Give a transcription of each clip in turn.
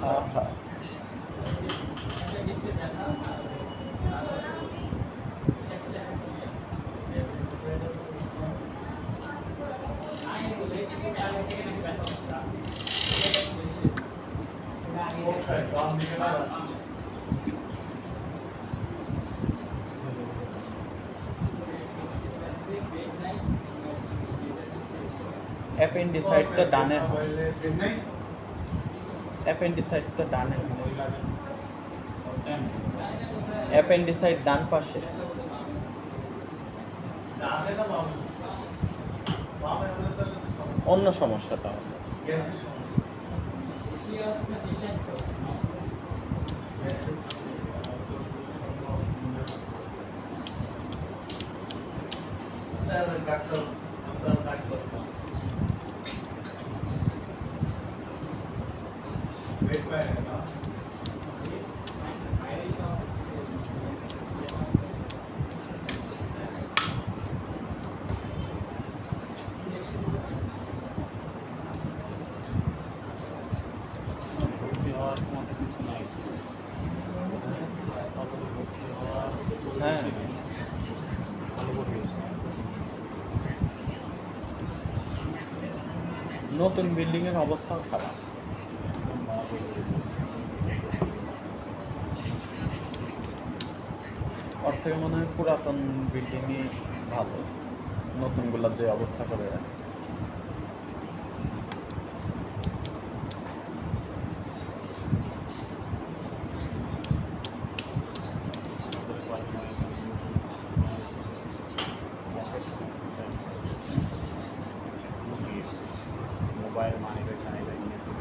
হ্যাঁ হ্যাঁ অ্যাপেন্ডিসাইড তো ডানে হয়, অ্যাপেন্ডিসাইড তো ডানে হয়, অ্যাপেন্ডিসাইড ডান পাশে। অন্য সমস্যা তাহলে। হ্যাঁ নতুন বিল্ডিং এর অবস্থাও খারাপ। ওর থেকে মনে হয় পুরাতন বিল্ডিংই ভালো, নতুনগুলোর যে অবস্থা করে রাখছে। মোবাইল মানিব্যাগ টানিব্যাগ নিয়েছিল,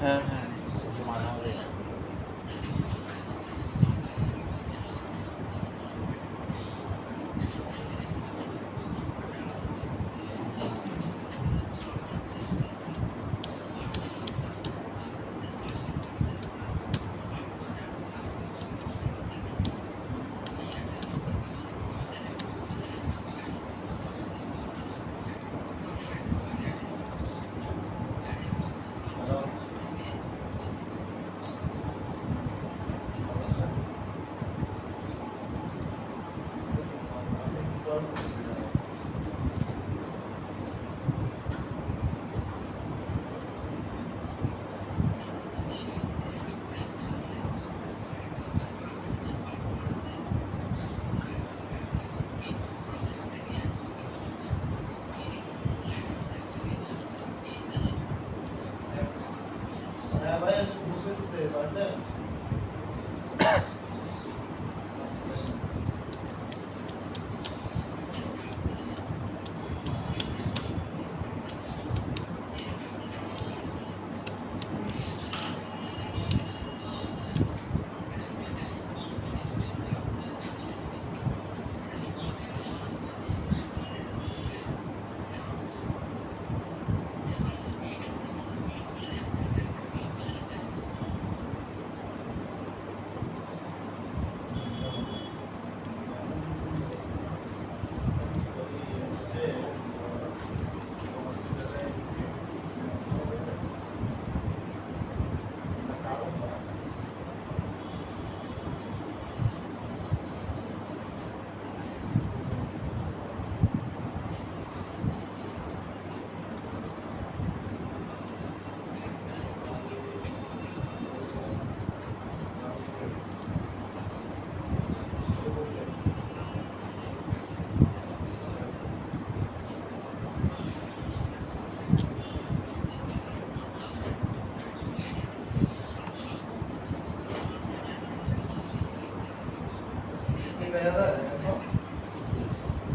হ্যাঁ হ্যাঁ কিন্তু মাঝে মাঝে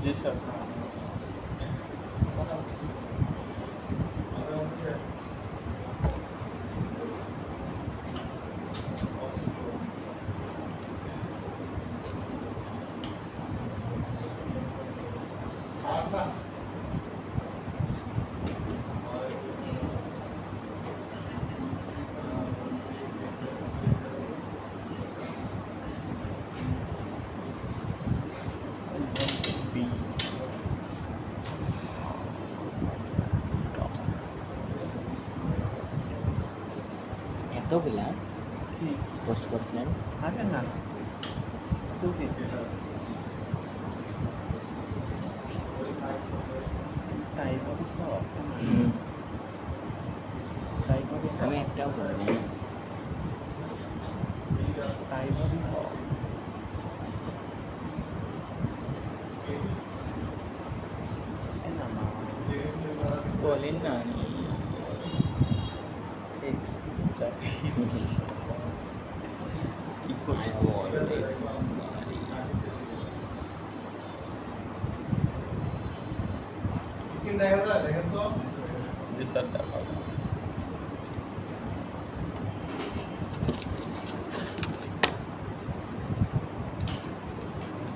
জি স্যার। বি পেলাম কি পোস্ট করছেন আরে না তুই তাই ভাবিস তাই ভাবিস আমি একটাও করিনি তাই ভাবিস না না বলেন না এক্স কি I করছিস want this somebody. G sir দেখা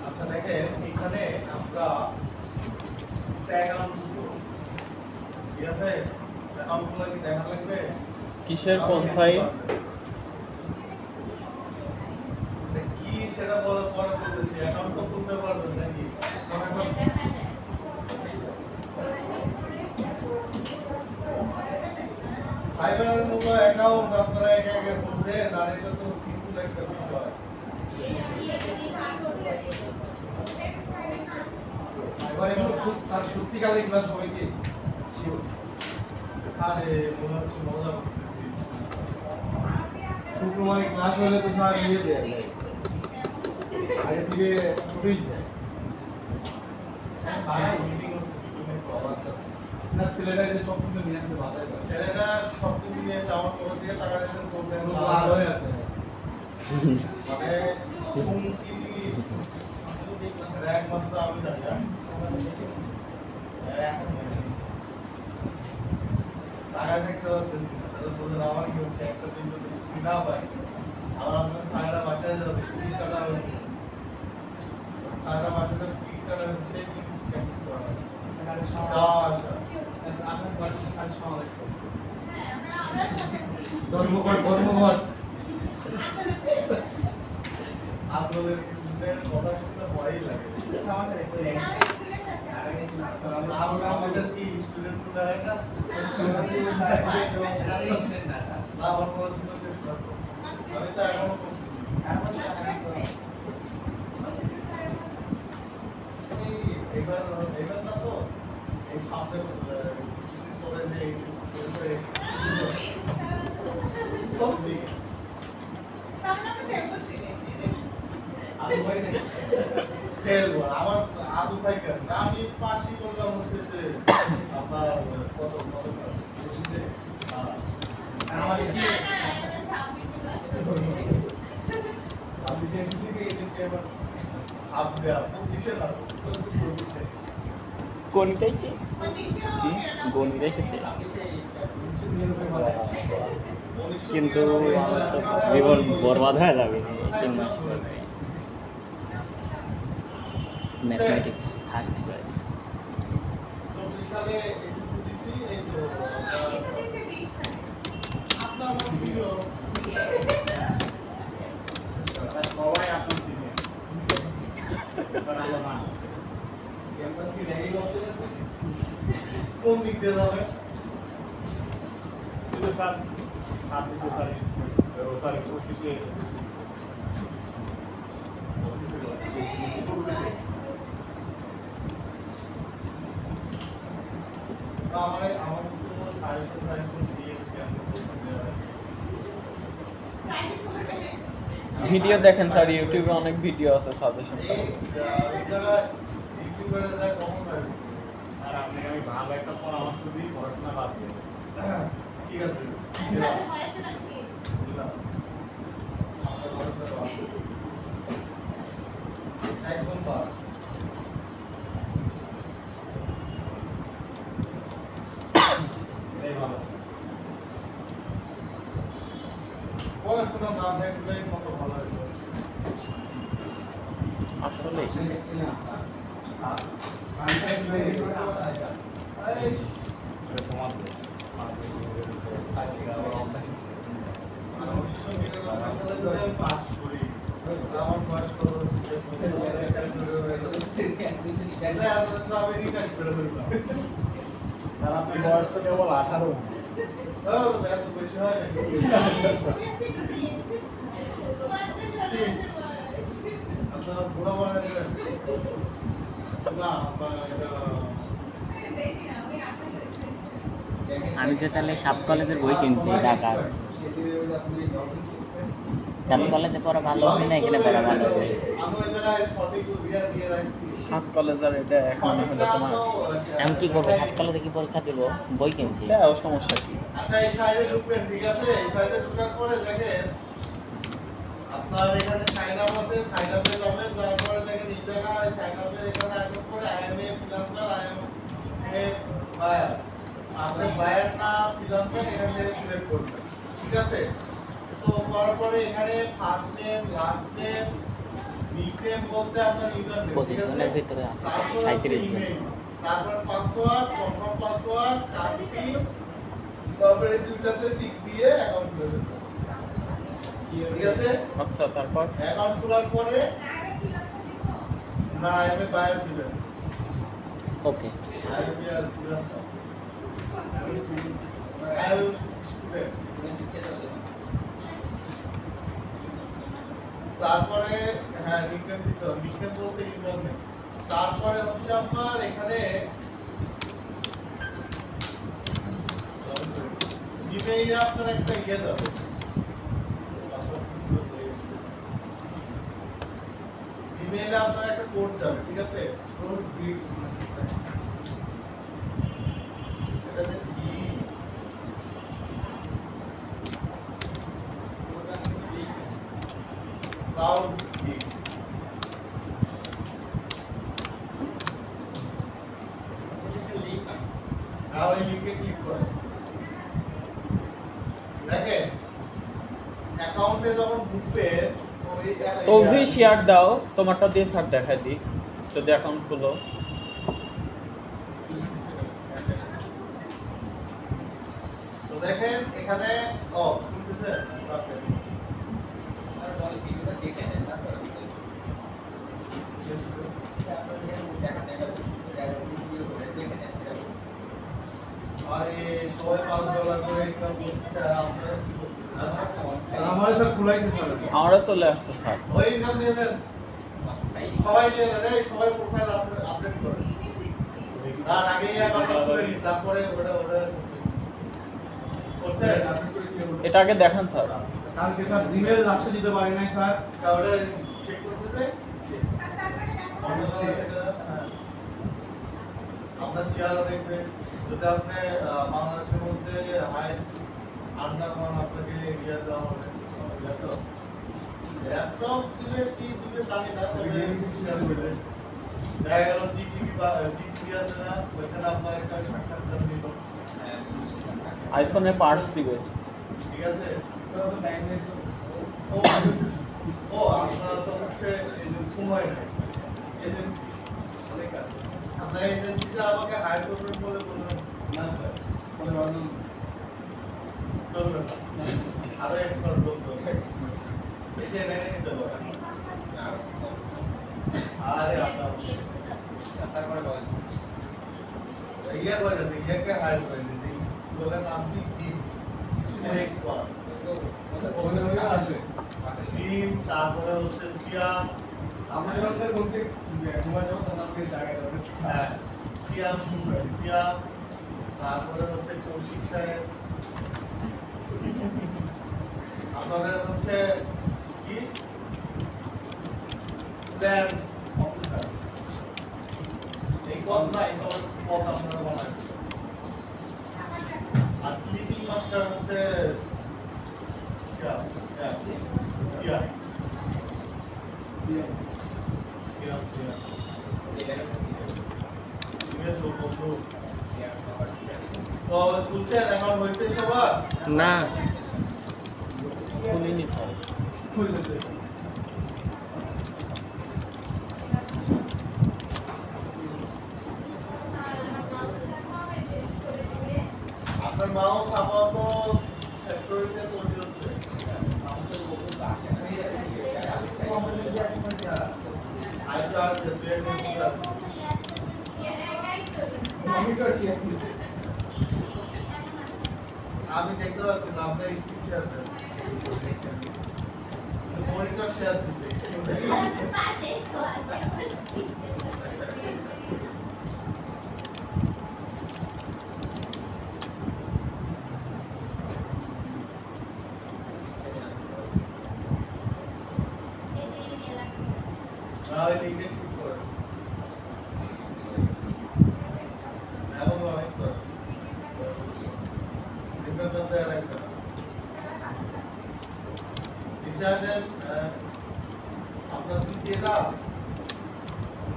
আচ্ছা দেখেন এখানে আমরা একটা অ্যাকাউন্ট খুলবো ঠিক আছে অ্যাকাউন্টগুলো কি দেখা লাগবে কিসের কোন সাইট কি সেটা বলা পরে বলতেছি অ্যাকাউন্ট তো খুলতে পারবেন নাকি ফাইবারের মতো অ্যাকাউন্ট আপনারা একা একা খুলছেন আর এটা তো সিম্পল একটা বিষয় সত্যিকালে ক্লাস হবে কি আরে মনে হচ্ছে মজা করতেছি শুক্রবারে ক্লাস হলে তো স্যার নিয়ে দেয় আগে থেকে ছুটি দেয় মিটিং হচ্ছে মিটিংয়ে আচ্ছা না ছেলেটা যে সব কিছু নিয়ে আসছে বাসায় ছেলেটা সব কিছু নিয়ে আমার কোথা থেকে টাকা দিয়েছেন চলতে আর হয়ে আছে মানে কোন কি জিনিস এটা একমাত্র আমি জানি টাকা দেখতে পাচ্ছি না তাহলে বলছেন আমার কি হচ্ছে একটা দিন যদি ছুটি না পাই আবার আপনার সারাটা বাসায় যাবে টিকিট কাটা হয়েছে সারাটা বাসায় যাবে টিকিট কাটা হয়েছে সেই টিকিট ক্যান্সেল করা হয় যাওয়া আসা ধর্মঘট ধর্মঘট আপনাদের কথা শুনতে ভয়ই লাগে আমাদের কি স্টুডেন্ট গুলো হয় না না আমার পড়াশোনা শেষ না তো। আমি তো এখনো এবার এবার না তো এই সামনে কিছুদিন পরে যে সব দিকে খেলবো আমার আদু ভাই কেন না আমি পাশি করলাম হচ্ছে যে আপনার কত কত বুঝতে আপনি পঁচিশে না গণিত গণিত এসেছে কিন্তু আমার তো জীবন বরবাদ হয়ে যাবে 3 মাস পরে ম্যাথমেটিক্স ফার্স্ট চয়েস 24 সালে এসএসসি দিছি এই তো আপনার সিনিয়র সবাই আপনার সিনিয়র কোন দিক দিয়ে যাবে স্যার 26 সালে সরি 25 আমাদের তো সাজেশন দিয়ে কেমন ভিডিও দেখেন স্যার ইউটিউবে অনেক ভিডিও আছে সাজেশন এই জায়গায় ইউটিউবারে যায় কখন পাবে আর আপনি আমি ভালো একটা পরামর্শ দিই পড়াশোনা বাদ দিন ঠিক আছে বুঝলাম একদম বাদ এটাই ভালো পড়াশোনা না থাকলে কত ভালো হতো আসলে এটা তোমাদের পাস করি আমার বয়স কত হচ্ছে আমি রিকাশ করে ফেললাম বয়স তো কেবল 18। এত বেশি হয় নাকি? আপনারা বুড়া বানায় দিলেন না, আপনার এটা আমি তো তাহলে সাত কলেজের বই কিনছি ঢাকার। সাত কলেজে পড়া ভালো হবে না এখানে পড়া ভালো হবে? আমি ওই জায়গায় সঠিক উদ্ধার দিয়ে রাখছি। সাত কলেজের এটা এক মনে হলো তোমার আমি কি করবো? সাত কলেজে কি পরীক্ষা দিব? বই কিনছি। দেও, সমস্যা কি? আচ্ছা এই সাইডে ঢুকবেন, ঠিক আছে? এই সাইডে ঢোকার পরে দেখেন আপনার এখানে সাইন আপ আছে, সাইন আপে যাবেন, তারপরে দেখেন এই জায়গায় সাইন আপের এখানে আসার পরে আইএমএ ফ্রিল্যান্সার, আইএমএ বায়ার, আপনি বায়ার না ফ্রিল্যান্সার এখান থেকে সিলেক্ট করবেন, ঠিক আছে? তো করার পরে এখানে first name, last name, nickname বলতে আপনার ইউজার নেম, ঠিক আছে? পজিশনের ভিতরে আছে তারপর 37 জন। ইমেল, তারপর পাসওয়ার্ড, কনফার্ম পাসওয়ার্ড, কার্ডটি, তারপরে এই দুইটাতে টিক দিয়ে অ্যাকাউন্ট খুলে দেবেন, ঠিক আছে? আচ্ছা, তারপর অ্যাকাউন্ট খোলার পরে না এমএ বায়ার দিবেন, ওকে। আইএমএ আর দিবেন না, আইএমএ স্টুডেন্ট। তারপরে হ্যাঁ নিকনেম দিতে হবে, নিকনেম বলতে ইউজার নেম। তারপরে হচ্ছে আপনার এখানে জিমেইলে আপনার একটা ইয়ে যাবে, জিমেইলে আপনার একটা কোড যাবে, ঠিক আছে? এটাতে ক্লাউড গিগ, নাও এই লিংকে ক্লিক করেন, দেখেন অ্যাকাউন্টে যখন ঢুকবেন ওই তৌভি শেয়ার দাও, তোমারটা দিয়ে স্যার দেখাই দিই যদি অ্যাকাউন্ট খুলো। তো দেখেন এখানে খুলতেছে আরে সবাই $5 করে ইনকাম করতেছে, আর আপনারা কি করতেছেন? আমাদের তো খোলাইছে স্যার। আমরা চলে আসছে স্যার। ওই ইনকাম দিয়ে দেন, সবাই দিয়ে দেন, এই সবাই প্রোফাইল আপডেট করেন। তার আগে অ্যাকাউন্টটা খুলে নিন, তারপরে ওটা করছেন? এটা আগে দেখান স্যার। কালকে স্যার জিমেল লাস্টে দিতে পারি নাই স্যার। তাহলে চেক করতে চাই আপনার চেহারা দেখবে, যদি আপনি বাংলাদেশের মধ্যে হাইস্ট আন্ডার মান আপনাকে ইয়ে দেওয়া হবে, ল্যাপটপ দিলে কি দিবে জানি না, তবে দেখা গেল জিটিভি আছে না, ওইখানে আপনার একটা সাক্ষাৎকার দিল, আইফোনে পার্টস দিবে। ঠিক আছে? ও আপনার তো হচ্ছে এই যে সময় নাই, এজেন্সি অনেক আছে, আপনার এজেন্সিতে আমাকে হায়ার করবেন বলে বলবেন না স্যার, চলবে না, আরো এক্সপার্ট বলতে হবে, এই যে এনে নিতে পারেন। আরে আপনার ইয়ে করেন, ইয়াকে হায়ার করেন, এই লোকের নাম কি সিম এক্সপার্ট, সিম, তারপরে হচ্ছে সিয়াম, আমাদের মধ্যে কোনতে ঘুমায় যাবো তোমাকে জায়গায় যাবে। হ্যাঁ সিয়াম, সিয়াম, তারপরে হচ্ছে কৌশিক সাহেব, আপনাদের হচ্ছে কি প্ল্যান অফিসার, এই পদ নাই, তবে পদ আপনারা বানায় দিবেন। আর ক্লিপিং মাস্টার হচ্ছে সিয়াম, সিয়াম, সিয়াম, সিয়াম, সিয়াম, ইমেজ বন্ধু। তো তুলছেন এখন হয়েছে সবার? না, খুলিনি স্যার। আপনার মাউস আপাতত ফ্যাক্টরিতে তৈরি হচ্ছে, মনিটর শেয়ার আমি দেখতে পাচ্ছি না আপনার স্ক্রিন শেয়ার করেন মনিটর শেয়ার দিছে না ওই লিঙ্কে ক্লিক করেন এখন অনেক করেন লিঙ্কের মধ্যে রাখবেন নিচে আসেন আপনার পিসি এটা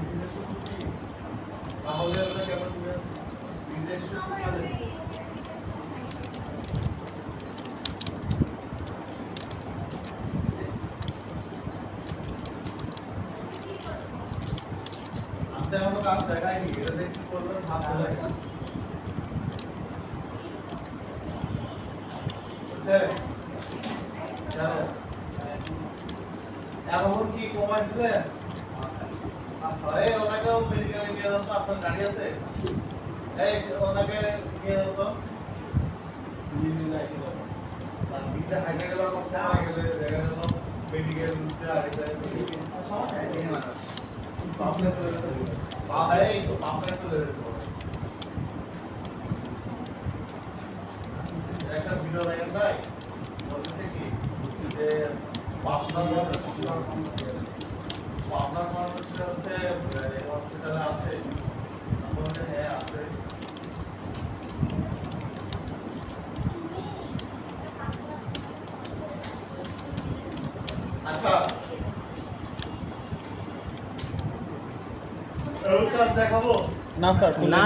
নিজস্ব পিসি তাহলে ওটা কেমন দিবেন নিজস্ব পিসি আপনি এখনো কাজ দেখায়নি এটা দিয়ে কি করবেন ভাবতে লাগে বুঝছেন জানো এখন কি কমাইছিলেন এই ওনাকেও মেডিকেলে নিয়ে যান তো আপনার গাড়ি আছে এই ওনাকে নিয়ে যান তো ভিসা হাইটে গেলে আমার সময় গেলে দেখা গেল মেডিকেল এই তো পাপড়ে চলে যেতে হবে একটা ভিডিও দেখেন তাই বলতেছে কি যে আপনার মানুষ হচ্ছে হসপিটালে আছে বলতে হ্যাঁ আছে আচ্ছা ওর কাজ দেখাবো না স্যার না।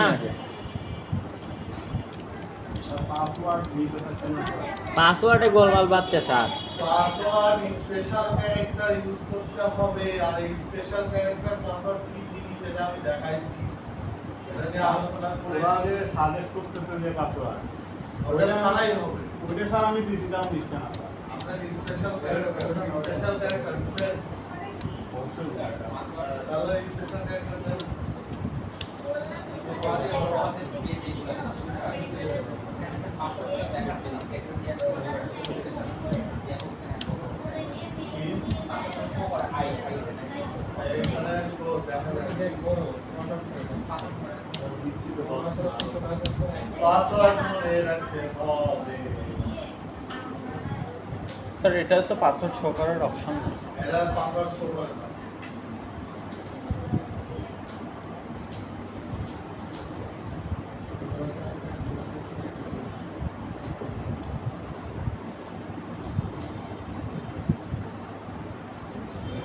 পাসওয়ার্ড নিতে থাকছেন না পাসওয়ার্ডে গোলমাল বাচ্চা sir. Password special character use করতে হবে আর এই স্পেশাল ক্যারেক্টার পাসওয়ার্ড কি জিনিস এটা আমি দেখাইছি এটা নিয়ে আলোচনা করে ওরা যে সাজেস্ট করতেছে যে পাসওয়ার্ড ওটা ছাড়াই হবে ওইটা স্যার আমি দিছি দাম দিচ্ছে না স্যার আপনার স্পেশাল ক্যারেক্টার বুঝছেন অবশ্যই তাহলে স্পেশাল ক্যারেক্টার দেন এখানে শো দেখা যায় পাসওয়ার্ড মনে রাখতে হবে স্যার এটা তো পাসওয়ার্ড শো করার অপশন না এটা পাসওয়ার্ড শো করে না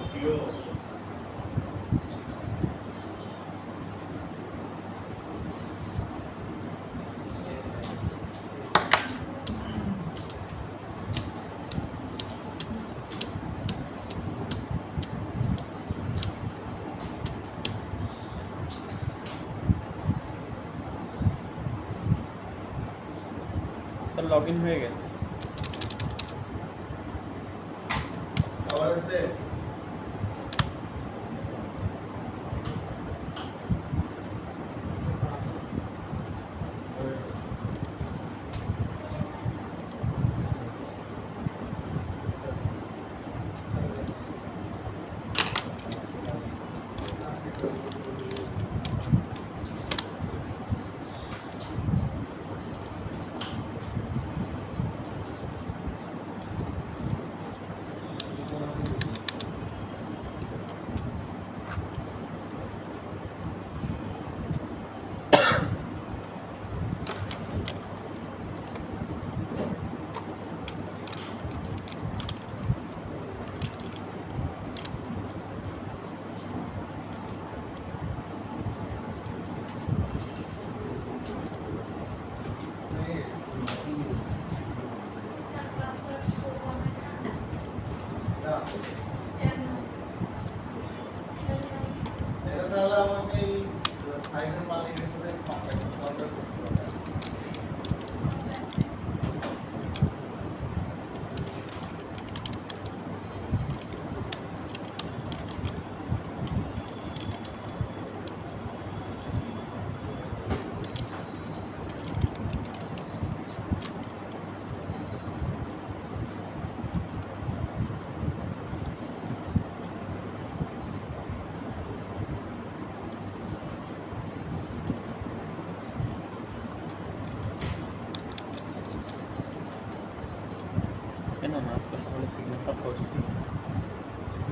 প্রিয় স্যার লগ ইন হয়ে গেছে আবার আছে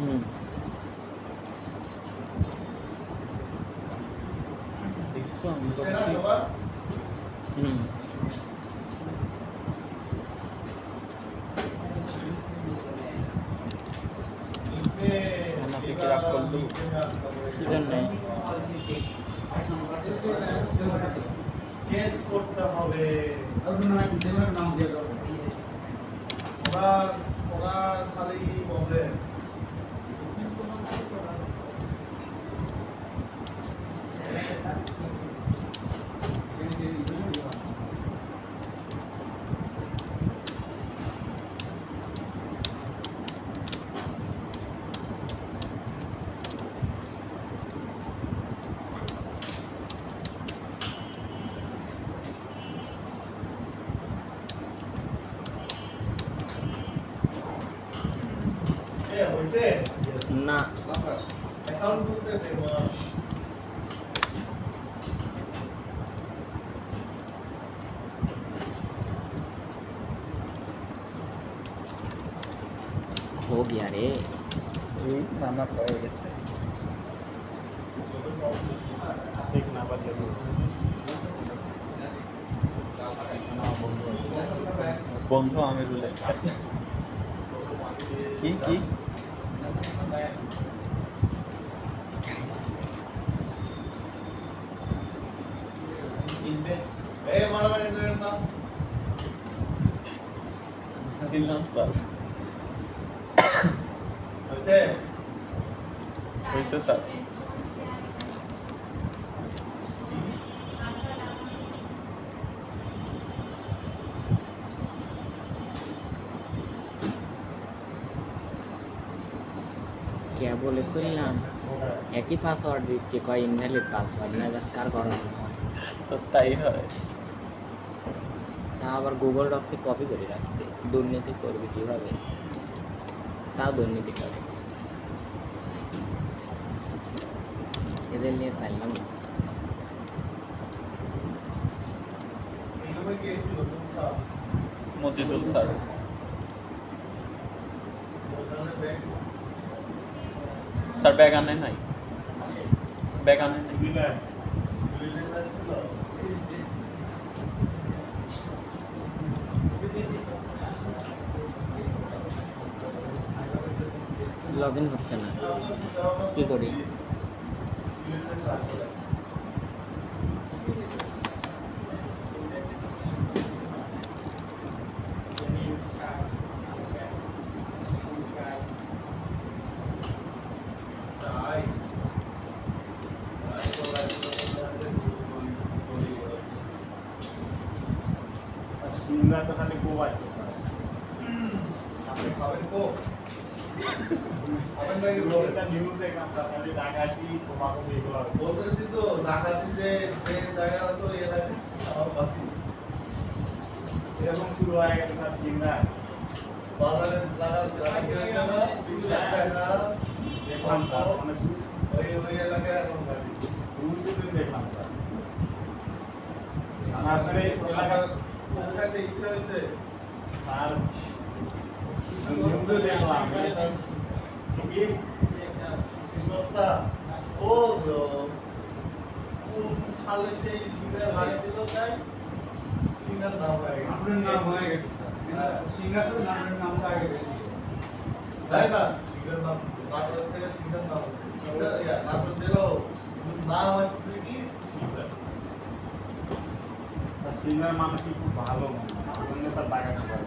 হুম দেখছো আমি বুঝছে না বলছি সবার? হুম আমাকে কি রাগ করলো? কি জন্যে চেঞ্জ করতে হবে। নাম দিয়ে দাও। ওরা খালি বলে হয়েছে না অ্যাকাউন্ট খুলতে দেবো। हो गया रे এই নানা হয়ে গেছে। ঠিক না পারলে বন্ধু আমিরুল কি কি মারামারি করেন না। ফ্রিল্যান্সার হয়েছে হয়েছে স্যার। क्या बोले করলাম একই পাসওয়ার্ড দিচ্ছে কয় ইনভ্যালিড পাসওয়ার্ড মেজাজ কার গরম হয়। তো তাই হয়। তা আবার গুগল ডক্সে কপি করে রাখছে দুর্নীতি করবে কিভাবে তাও দুর্নীতি করে এদের নিয়ে পারলাম না এইভাবে গিয়েছিল বুঝছা মজিদুল স্যার ওখানে ব্যাগ স্যার ব্যাগ আনে নাই ব্যাগ আনে নাই দিলে সিভিল ড্রেস ছিল। লগ ইন হচ্ছে না কি করি সিভিল ড্রেস আসলে তাই তাই বলা সিংহা তো খালি খুব আছে আপনি খাবেন কোক খাবেন নাকি বলেন? একটা নিউজ দেখলাম তার খালি ডাকাতি তোমাকে এগুলো বলতেছি তো ডাকাতি যে যে জায়গা আছে ওই এলাকায় আমার বাকি এরকম শুরু হয়ে গেছে তার সিংহা বাজারে যারা ডাকাতি হয়ে গেল 20 লাখ টাকা দেখলাম তার মানে ওই ওই এলাকায় এখন বাকি দুদিন দেখলাম তার আপনার এই এলাকার কোক খাইতে ইচ্ছা হয়েছে আর নিউজে দেখলাম কি সিংহটা ও কোন সালে সেই সিংহের বাড়ি ছিল তাই সিংহের নাম হয়ে গেছে আপনার নাম হয়ে গেছে স্যার সিংহাসন নামের নামটা আগে বেরিয়ে গেছে। তাই না সিংহের নাম নাটোর থেকে সিংহের নাম সিংহের নাটোর জেলাও নাম আসছে কি সিংহের সিংহের মানুষ কি খুব ভালো অন্য তার ডাকাতি করে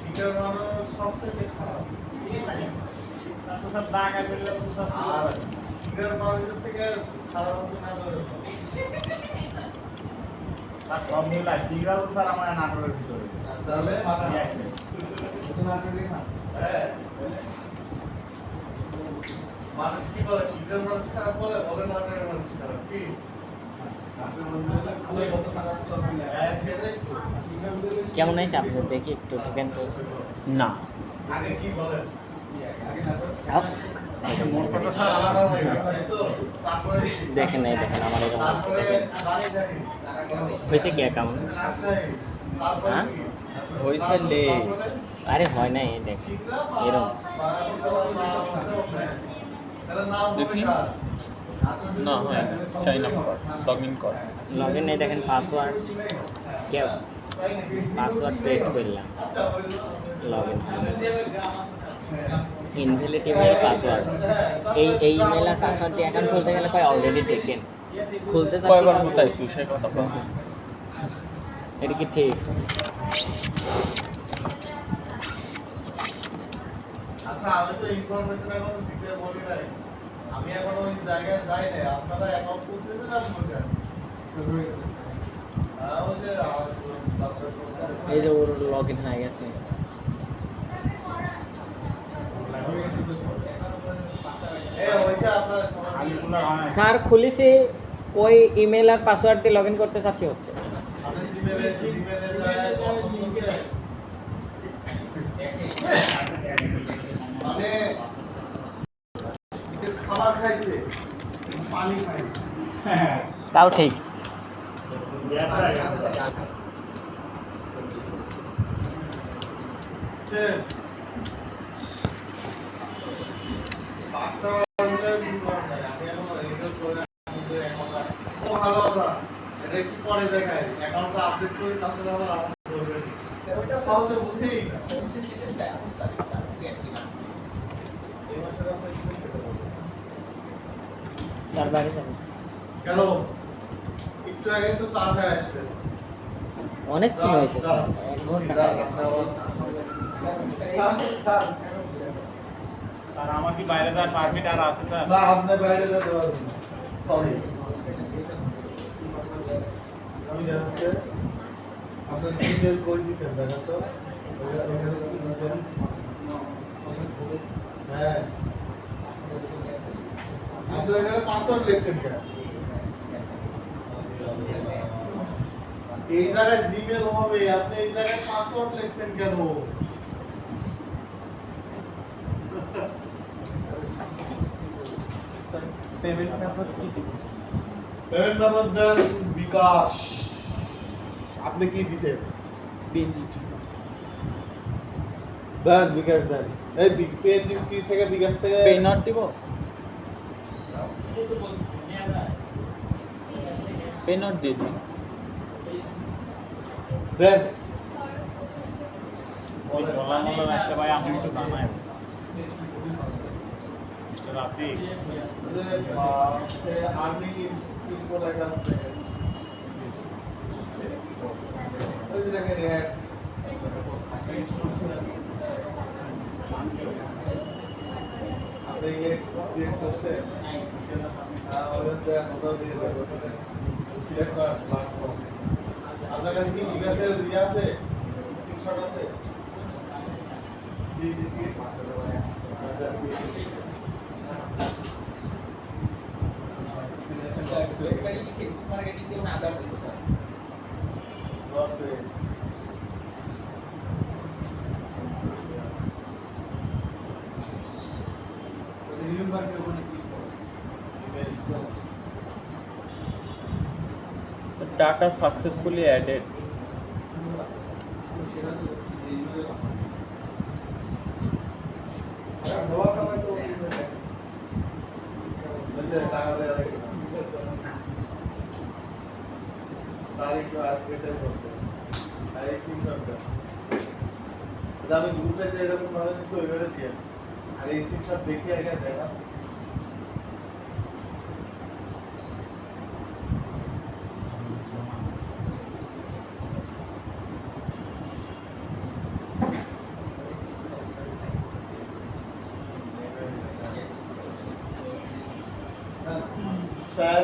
সিংহের মানুষ সবচেয়ে খারাপ তার তো সব ডাকাতি করলে তো সব আর সিংহের মানুষের থেকে খারাপ হচ্ছে নাটোরের মানুষ। তার সব মিলা সিংহা তো স্যার আমার নাটোরের ভিতরে তাহলে হ্যাঁ মানুষ কি বলে সিংহের মানুষ খারাপ বলে বলে নাটোরের মানুষ খারাপ কি হ্যাঁ সেটাই তো কেমন হয়েছে আপনার দেখি একটু ঢুকেন তো না আগে কি বলেন হপ। মোট কথা স্যার আলাদা হয়ে গেছে, তাই তো? তারপরে দেখেন এই দেখেন আমার এরকম আছে তারপরে দেখেন রাজশাহী, হয়েছে কি অ্যাকাউন্ট রাজশাহী, তারপরে হ্যাঁ? কি? হয়েছে লে আরে হয় নাই এই দেখ এরকম দেখি না হয় না সাইন আপ কর লগ ইন কর লগ ইন এই দেখেন পাসওয়ার্ড কেউ পাসওয়ার্ড পেস্ট করলাম log in invalid email password এই ইমেল আর পাসওয়ার্ড দিয়ে অ্যাকাউন্ট খুলতে গেলে কয় অলরেডি টেকেন খুলতে কয়বার কোথাইছু সে কথা বল এটা কি ঠিক আচ্ছা আমি তো ইনফরমেশন এখন দিতে বলি নাই আমি এখন ওই জায়গায় যাই নাই আপনারা অ্যাকাউন্ট খুলতেছেন আমি বসে আছি ওই যে এই যে ওর লগ ইন হয়ে গেছে হয়েছে আপনার আলিপুলা হয় নাই। স্যার খুলিছে ওই ইমেল আর পাসওয়ার্ড দিয়ে লগ ইন করতে চাচ্ছি হচ্ছে আপনি জিমেলে যায় মানে খাবার খাইছে পানি খাইছে তাও ঠিক পাঁচটা হলে আমি এখন রিপোর্ট করে ও ভালো কথা এটা একটু পরে দেখাই অ্যাকাউন্টটা আপডেট করি তারপরে আবার আপডেট করবেন ওইটা সহজে বুঝেই না এই মাসের আছে কি সেটা বলবো স্যার বাইরে যাবেন কেন একটু আগে তো চা খায় আসবে অনেকক্ষণ হয়েছে স্যার 1 ঘন্টা হয়ে গেছে স্যার আমার কি বাইরে যাওয়ার পারমিট আর আছে স্যার? না আপনি বাইরে যেতে পারবেন সরি আমি জানাচ্ছে আপনার সিনিয়র কই দিছেন দেখেন তো ওইখানে কি দিছেন হ্যাঁ আপনি ওইখানে পাসওয়ার্ড লিখছেন কেন এই জায়গায় জিমেল হবে আপনি এই জায়গায় পাসওয়ার্ড লিখছেন কেন পেমেন্ট মেথড কি পেমেন্ট মেথড দেন বিকাশ আপনি কি দিছেন দেন বিকাশ দেন এই পেএনজি থেকে বিকাশ থেকে পে নট দিব পে নট দিয়ে দিন দেন বললাম বললাম একটা ভাই আমি একটু জানাই মিস্টার আতিক সে আর্নিং ইনপুট একটা আছে ওই যে দেখেন হ্যাঁ আপনি ইয়ে করছে আপনার কাছে কি বিকাশের ইয়ে আছে স্ক্রিনশট আছে data successfully added টাকা দেওয়া লাগে তারিখ আজকেটাই করছে আর এই সিম কার্ডটা আমি গ্রুপে যে এরকম ভাবে দিচ্ছি ওইভাবে দিয়ে আর এই সিম কার্ড দেখে আগে দেখা sir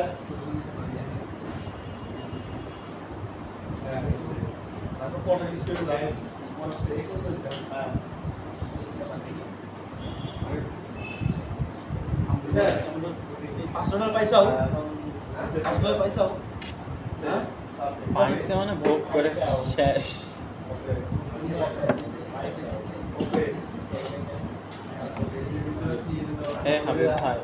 aku photo history design হ্যাঁ স্যার পাঁচশো পাইছাও পাঁচশো পাইছাও হ্যাঁ পাইছে মানে ভোগ করে শেষ ওকে হ্যাঁ হাবিব ভাই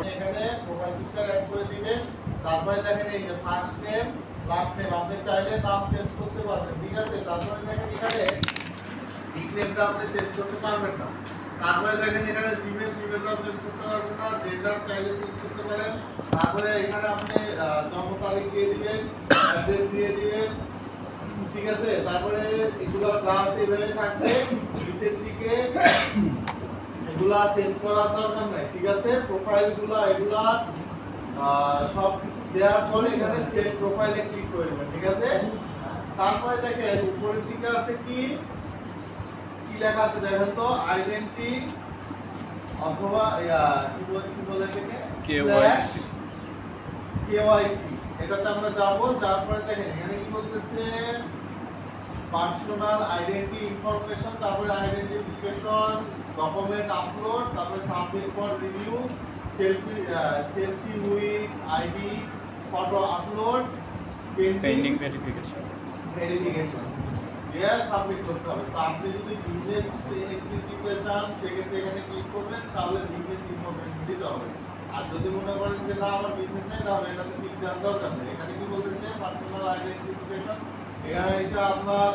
এখানে প্রোফাইল পিকচার অ্যাড করে দিবেন তারপরে দেখেন এই যে ফার্স্ট নেম লাস্ট নেম আপনি চাইলে নাম চেঞ্জ করতে পারবেন, ঠিক আছে? তারপরে দেখেন এখানে নিকনেমটা আপনি চেঞ্জ করতে পারবেন না। তারপরে দেখেন এখানে জিমেলটা চেঞ্জ করতে পারবেন না, জেন্ডার চাইলে চেঞ্জ করতে পারেন। তারপরে এখানে আপনি জন্ম তারিখ দিয়ে দিবেন, অ্যাড্রেস দিয়ে দিবেন, ঠিক আছে? তারপরে এগুলো ক্লাস এভাবে থাকবে, নিচের দিকে এগুলা চেঞ্জ করার দরকার নাই, ঠিক আছে? প্রোফাইলগুলো এগুলা সব কিছু দেওয়ার পরে এখানে সেভ প্রোফাইলে ক্লিক করবেন, ঠিক আছে? তারপরে দেখেন উপরের দিকে আছে কি কি লেখা আছে দেখেন তো, আইডেন্টি অথবা কি বলে এটাকে KYC কেওয়াইসি, এটাতে আমরা যাব। যার পরে দেখেন এখানে কি বলতেছে পার্সোনাল আইডেন্টি ইনফরমেশন, তারপরে আইডেন্টিফিকেশন, ডকুমেন্ট আপলোড, তারপরে submit for review, selfie with ID, photo upload, pending verification. Verification দিয়ে সাবমিট করতে হবে। তো আপনি যদি বিজনেস এন্ট্রি দিতে চান সেক্ষেত্রে এখানে ক্লিক করবেন, তাহলে বিজনেস ইনফরমেশন দিতে হবে। আর যদি মনে করেন যে না আমার বিজনেস নেই, তাহলে এটাতে ক্লিক দেওয়ার দরকার নেই। এখানে কি বলতেছে পার্সোনাল আইডেন্টিফিকেশন, এখানে এসে আপনার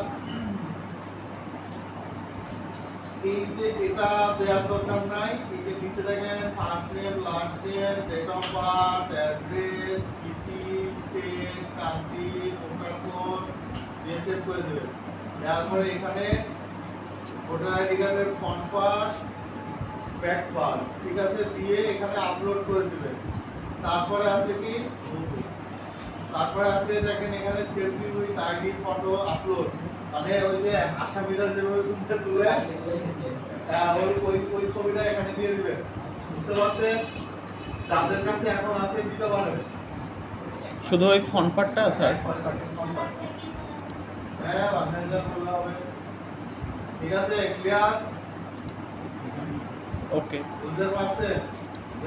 এই যে এটা দেওয়ার দরকার নাই, এই যে নিচে দেখেন first name, last name, date of birth, address, city, state, country, postal code দিয়ে সেভ করে দেবেন। তারপরে এখানে ভোটার আইডি কার্ডের ফ্রন্ট পার্ট, ব্যাক পার্ট, ঠিক আছে, দিয়ে এখানে আপলোড করে দিবেন। তারপরে আছে কি তারপরে আছে দেখেন এখানে selfie with ID, photo upload, মানে ওই যে আসামিরা যেভাবে তুলতে তুলে ওই ছবিটা এখানে দিয়ে দিবেন, বুঝতে পারছেন? যাদের কাছে এখন আছে দিতে পারেন। শুধু ওই ফোন পার্টটা স্যার? হ্যাঁ, বাংলাদেশ বলা হবে, ঠিক আছে? ক্লিয়ার? ওকে। বুঝতে পারছেন?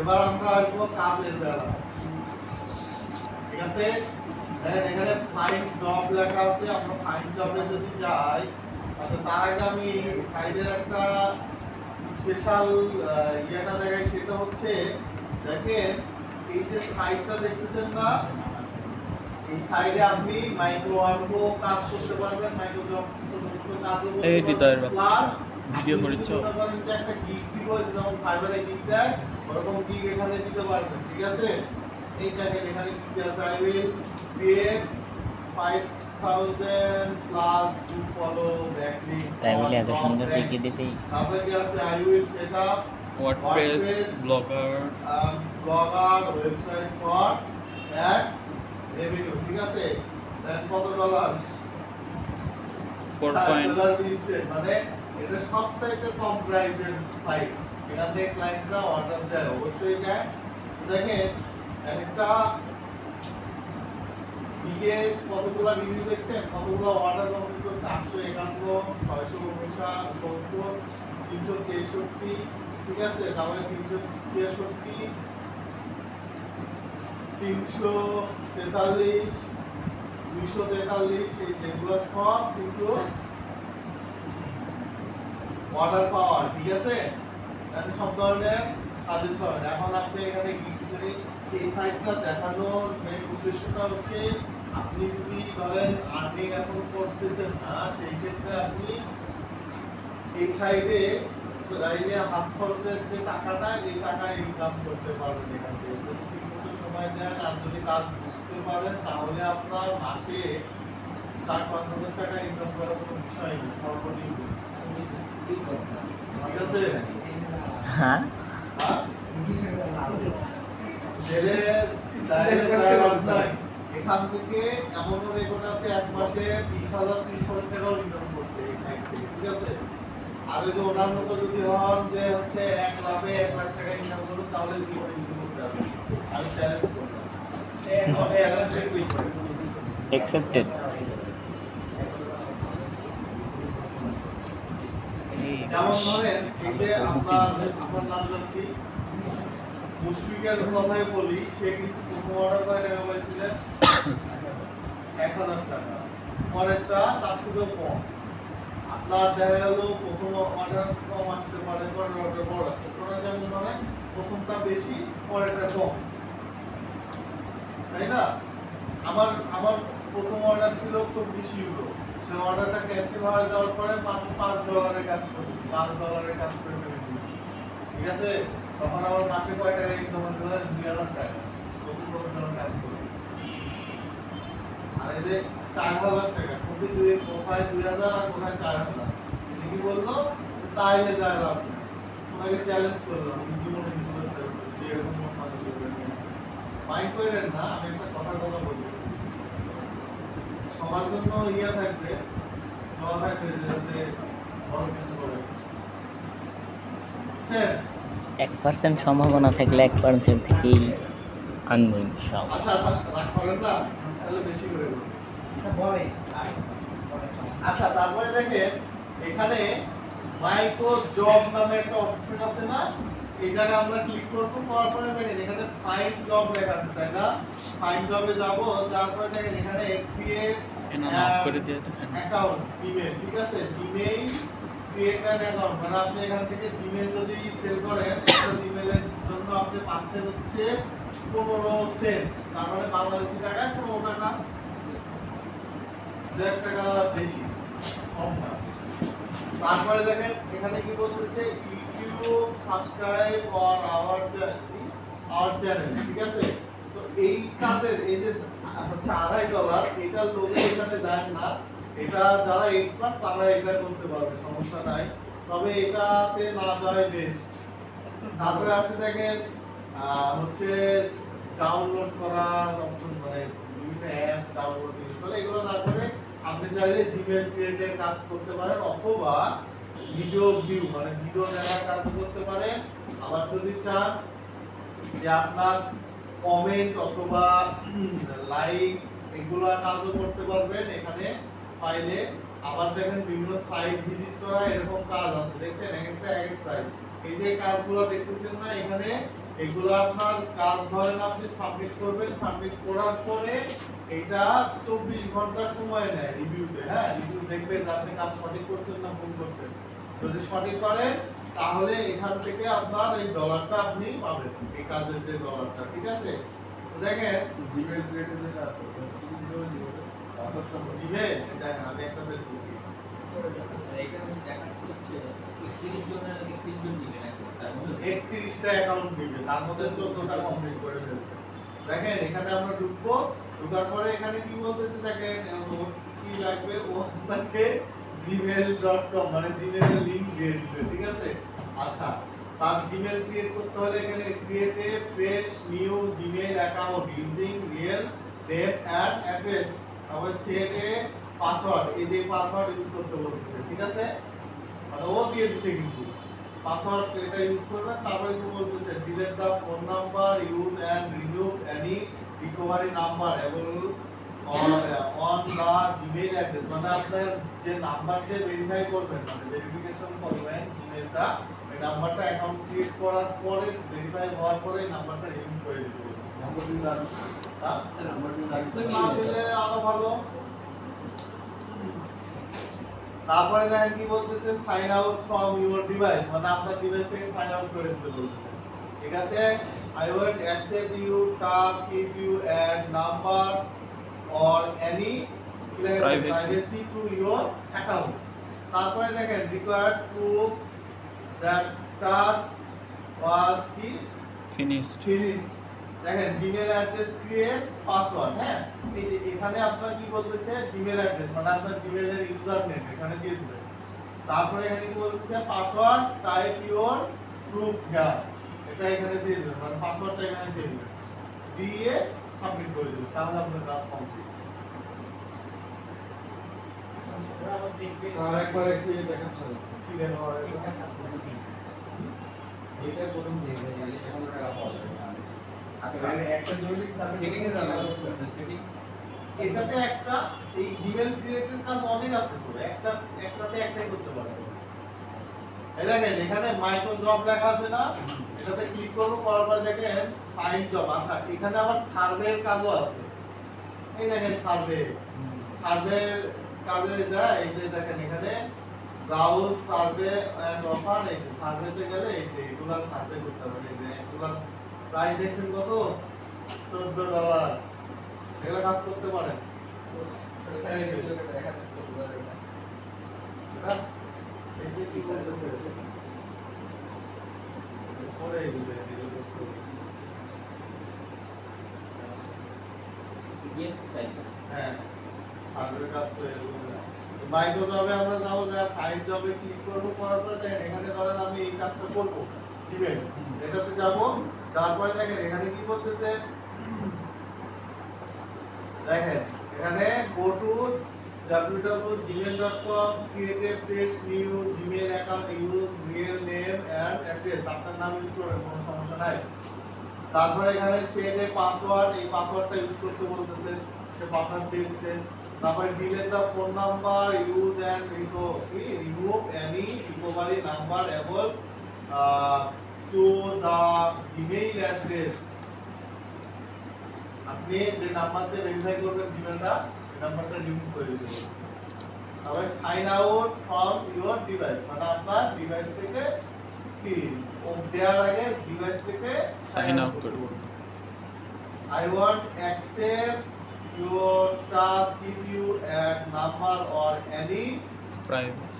এবার আমরা আসবো কাজের বেলা, ঠিক আছে? দেখেন এখানে ফাইন্ড জব লেখা আছে, আমরা ফাইন্ড জবে যদি যাই, আচ্ছা তার আগে আমি সাইডের একটা স্পেশাল ইয়েটা দেখাই, সেটা হচ্ছে দেখেন এই যে সাইডটা দেখতেছেন না, এই সাইডে আপনি মাইক্রো ওয়ার্কও কাজ করতে পারবেন, মাইক্রো জব কাজও করতে এই হৃদয়ের পারবেন। বাচ্চা, প্লাস ভিডিও করেছো? মনে করেন যে একটা গিগ দিব, যেমন ফাইবারে গিগ দেয় ওরকম গিগ এখানে দিতে পারবেন, ঠিক আছে? এই দেখেন এখানে কি দেওয়া আছে, I will create 5000 plus to follow backlink, তাই বলে এত সুন্দর দেখিয়ে দিতেই তারপরে কি আছে, I will set up WordPress, blogger, blogger website for add revenue, ঠিক আছে? দেন কত ডলার? 4 $4 দিচ্ছে, মানে এটা সবচাইতে কম প্রাইসের সাইট। এখানে ক্লায়েন্টরা অর্ডার দেয়, অবশ্যই দেয়। দেখেন একটা দিকে কতগুলো রিভিউ দেখছেন, কতগুলো অর্ডার কমপ্লিট করছে, 851, 659, 363, ঠিক আছে? তাহলে 366, 343, 243, এই যেগুলো সব কিন্তু অর্ডার পাওয়ার, ঠিক আছে? এখানে সব ধরনের সার্ভিস পাবেন। এখন আপনি এখানে গিগসেরি এই সাইটটা দেখানোর মেইন উদ্দেশ্যটা হচ্ছে আপনি যদি ধরেন আর্নিং এখন করতেছেন না, সেই ক্ষেত্রে আপনি এই সাইডে হাত খরচের যে টাকাটা, এই টাকা ইনকাম করতে পারবেন এখান থেকে। যদি ঠিকমতো সময় দেন আর যদি কাজ বুঝতে পারেন, তাহলে আপনার মাসে 4-5 হাজার টাকা ইনকাম করার কোনো বিষয় নেই, সর্বনিম্ন, ঠিক আছে? হ্যাঁ হ্যাঁ? জেলে ডাইরেক্ট ট্রায়াল নাই। এখান থেকে এমনও রেকর্ড আছে এক মাসে 20,000-30,000 টাকাও ইনকাম করছে এই সাইট থেকে, ঠিক আছে? আর ওই যে ওনার মতো যদি হন যে হচ্ছে 1 লাখে 1 লাখ টাকা ইনকাম করুন, তাহলে জীবনে কিছু করতে হবে। আমি চ্যালেঞ্জ করলাম, অ্যাকসেপ্টেড যেমন ধরেন এই যে আপনার নাম জানছি মুশফিকের কথাই বলি, সে কিন্তু প্রথম অর্ডার কয় টাকা পাইছিলেন? 1,000 টাকা। পরেরটা তার থেকেও কম। আপনার দেখা গেল প্রথম অর্ডার কম আসতে পারে, পরের অর্ডার বড় আসতে পারে, যেমন ধরেন প্রথমটা বেশি, পরেরটা কম, তাই না? আমার আমার প্রথম অর্ডার ছিল 24 ইউরো। সেই অর্ডারটা ক্যান্সেল হয়ে যাওয়ার পরে মাত্র $5 কাজ করছি, $5 কাজ করে পেমেন্ট দিয়েছি। ঠিক আছে, তখন আমার মাসে কয় টাকা ইনকাম হতে ধরে 2000 টাকা প্রথম কাজ করে। আর এই যে 4000 টাকা, খুবই দুই কোথায় 2000 আর কোথায় 4000। কি বললো তাইলে যায় লাভ নেই। ওনাকে চ্যালেঞ্জ করলাম, আমি জীবনে কিছু করতে পারবো না, যে এরকম মানুষ মাইন্ড করেন না, আমি একটা কথা বলবো, সবার জন্য ইয়া থাকবে, দোয়া থাকবে যে যাতে বড় কিছু করে। বুঝছেন? 1% সম্ভাবনা থাকলে 1% থেকেই আনবো ইনশাআল্লাহ। আচ্ছা রাগ করেন না, তাহলে বেশি করে দেবো। আচ্ছা তারপরে দেখেন এখানে মাইক্রো জব নামে একটা অপশন আছে না, এই জায়গায় আমরা ক্লিক করব, করার পরে দেখেন এখানে ফাইন্ড জব লেখা আছে, তাই না? ফাইন্ড জবে যাব, তারপরে দেখেন এখানে ক্রিয়েট এনা নক করে দিয়ে দেখেন অ্যাকাউন্ট জিমেইল। ঠিক আছে, জিমেইল ক্রিয়েট অ্যান অ্যাকাউন্ট, মানে আপনি এখান থেকে জিমেইল যদি সেল করেন, একটা জিমেইলের জন্য আপনি পাচ্ছেন হচ্ছে 15 সেন্ট, তার মানে বাংলাদেশি টাকায় 15 টাকা, 1.5 টাকা বেশি, কম না। তারপরে দেখেন এখানে কি বলতেছে, YouTube subscribe or our channel. ঠিক আছে, তো এই কাজের এই যে হচ্ছে $2.5, এটা লোকে এখানে যায় না, এটা যারা এক্সপার্ট তারা এটা করতে পারবে, সমস্যা নাই, তবে এটাতে না যায় বেস্ট। তারপরে আছে দেখেন হচ্ছে ডাউনলোড করার অপশন, মানে বিভিন্ন অ্যাপস ডাউনলোড ইনস্টল, এগুলো না করে আপনি চাইলে জিমেইল ক্রিয়েটের কাজ করতে পারেন, অথবা ভিডিও ভিউ মানে ভিডিও দেখার কাজ করতে পারেন। আবার যদি চান যে আপনার কমেন্ট অথবা লাইক এগুলা কাজও করতে পারবেন এখানে ফাইলে। আবার দেখেন বিভিন্ন সাইট ভিজিট করা, এরকম কাজ আছে, দেখছেন একটা এক এক প্রাইস। এই যে কাজগুলো দেখতেছেন না এখানে, এগুলো আপনার কাজ ধরেন আপনি সাবমিট করবেন, সাবমিট করার পরে এটা 24 ঘন্টা সময় নেয় রিভিউতে। হ্যাঁ, রিভিউ দেখবে যে আপনি কাজ সঠিক করছেন না ভুল করছেন। যদি সঠিক করেন তাহলে এখান থেকে আপনার এই ডলারটা আপনি পাবেন, এই কাজের যে ডলারটা। ঠিক আছে, তো দেখেন জিমেইল ক্রিয়েটের যেটা আছে জিমেইল, দেখেন আমি একটা বের করি, 31টা অ্যাকাউন্ট দিবে, তার মধ্যে 14টা কমপ্লিট করে ফেলছে। দেখেন এখানে আমরা ঢুকবো, ঢোকার পরে এখানে কি বলতেছে দেখেন, ওর কি লাগবে, ও আপনাকে gmail.com মানে জিমেইলের লিংক দিয়ে দিবে। ঠিক আছে, আচ্ছা তার জিমেইল ক্রিয়েট করতে হলে এখানে create a fresh new Gmail account using real name and address, তারপর সেট এ পাসওয়ার্ড, এই যে পাসওয়ার্ড ইউজ করতে বলতেছে। ঠিক আছে, মানে ও দিয়ে দিচ্ছে কিন্তু পাসওয়ার্ড এটা ইউজ করবেন। তারপরে কি বলতেছে, delete the phone number use and remove any recovery number available on the Gmail address, মানে আপনার যে নাম্বার দিয়ে ভেরিফাই করবেন, মানে ভেরিফিকেশন করবেন জিমেইলটা, এই নাম্বারটা অ্যাকাউন্ট ক্রিয়েট করার পরে ভেরিফাই হওয়ার পরে এই নাম্বারটা রিমুভ করে দিতে বলছে। নাম্বার দিন দাও, হ্যাঁ, নাম্বার দিন না দিলে আরো ভালো। তারপরে দেখেন কি বলতেছে, sign out from your device, মানে আপনার ডিভাইস থেকে সাইন আউট করে দিতে বলতেছে। ঠিক আছে, I won't accept you task if you add number or any privacy to your account. তারপরে দেখেন required proof that task was কি ফিনিশড। দেখেন জিমেইল অ্যাড্রেস ক্রিয়েট পাসওয়ার্ড। হ্যাঁ, এই যে এখানে আপনার কি বলতেছে, জিমেইল অ্যাড্রেস মানে আপনার জিমেইলের ইউজার নেম এখানে দিয়ে দিবেন। তারপরে এখানে কি বলতেছে, password type your proof here, এটা এখানে দিয়ে দিবেন, মানে পাসওয়ার্ডটা এখানে দিয়ে দিবেন, দিয়ে সাবমিট করে দিবেন, তাহলে আপনার কাজ কমপ্লিট। স্যার একবার একটু দেখেন স্যার, কি দেন হয় এটা প্রথম দিয়ে দেয়, এই 7 টাকা পাওয়া যায়। আচ্ছা একটা জরুরি সেটিং এর সেটিং এটাতে একটা এই জিমেইল ক্রিয়েটের কাজ অনেক আছে, তো একটাতে একটাই করতে পারবেন। এই দেখেন এখানে মাইক্রো জব লেখা আছে না, এটাতে ক্লিক করব, করার পর দেখেন ফাইন্ড জব। আচ্ছা এখানে আবার সার্ভের কাজও আছে, এই দেখেন সার্ভে কাজে যায়, এই যে দেখেন এখানে ব্রাউজ সার্ভে এন্ড অফার, এই যে সার্ভেতে গেলে এই যে এগুলা সার্ভে করতে হবে। এই যে এগুলা প্রাইস দেখছেন কত, $14, এগুলো কাজ করতে পারেন। হ্যাঁ? এই যে কি বলতেছে? পরে এগুলো করতে হবে। হ্যাঁ, সার্ভের কাজ তো এরকম না। মাইক্রো জবে আমরা যাবো, যা ফাইল জবে ক্লিক করবো, করার পরে দেখেন এখানে ধরেন আমি এই কাজটা করবো জিমেল, এটাতে যাবো, তারপরে দেখেন এখানে কি বলতেছে, দেখেন এখানে go to www.gmail.com, create a fresh new Gmail account, use real name and address, আপনার নাম ইউজ করবেন, কোনো সমস্যা নাই। তারপরে এখানে সেট এ পাসওয়ার্ড, এই পাসওয়ার্ডটা ইউজ করতে বলতেছে, সে পাসওয়ার্ড দিয়ে দিচ্ছে। তারপরে delete the phone number, use and remove any recovery number able to the Gmail address. আপনি যে নাম্বার দিয়ে ভেরিফাই করবেন জিমেইলটা, এই নাম্বারটা রিমুভ করে দিতে। তারপরে sign out from your device, মানে আপনার ডিভাইস থেকে কি দেওয়ার আগে ডিভাইস থেকে সাইন আউট করব। I want accept your task if you add number or any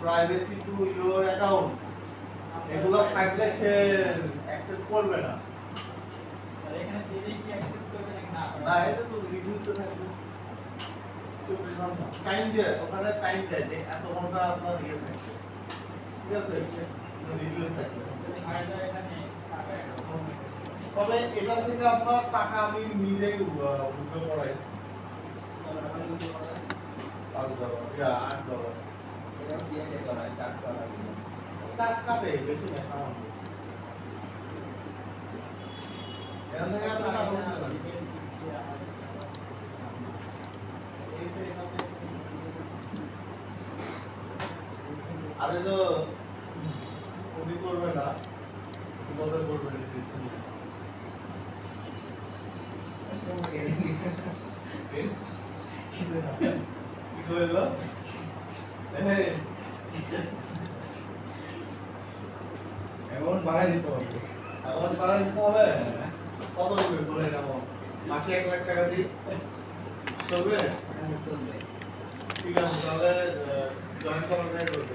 privacy to your account. এগুলো থাকলে সে অ্যাকসেপ্ট করবে না। এখানে দিলেই কি অ্যাকসেপ্ট করবে নাকি না? না, এটা তো রিভিউ তো থাকবে। টাইম দেয়, ওখানে টাইম দেয় যে এত ঘন্টা আপনার ইয়ে থাকবে, ঠিক আছে, রিভিউ থাকবে। তবে এটা থেকে আপনার টাকা আমি নিজেই উঠে পড়াইছি $5, $8 চার্জ কাটে বেশি না, সামান্য। এখান থেকে আপনি টাকা উঠতে পারেন। আর এই যে উনি করবে না, কথা করবে না, কি করলো? অ্যামাউন্ট বাড়াই দিতে হবে। অ্যামাউন্ট বাড়াই দিতে হবে? কত নেবে বলেন অ্যামাউন্ট? মাসে 1 লাখ টাকা দিই চলবে? চলবে। ঠিক আছে, তাহলে জয়েন করা যায় করবে।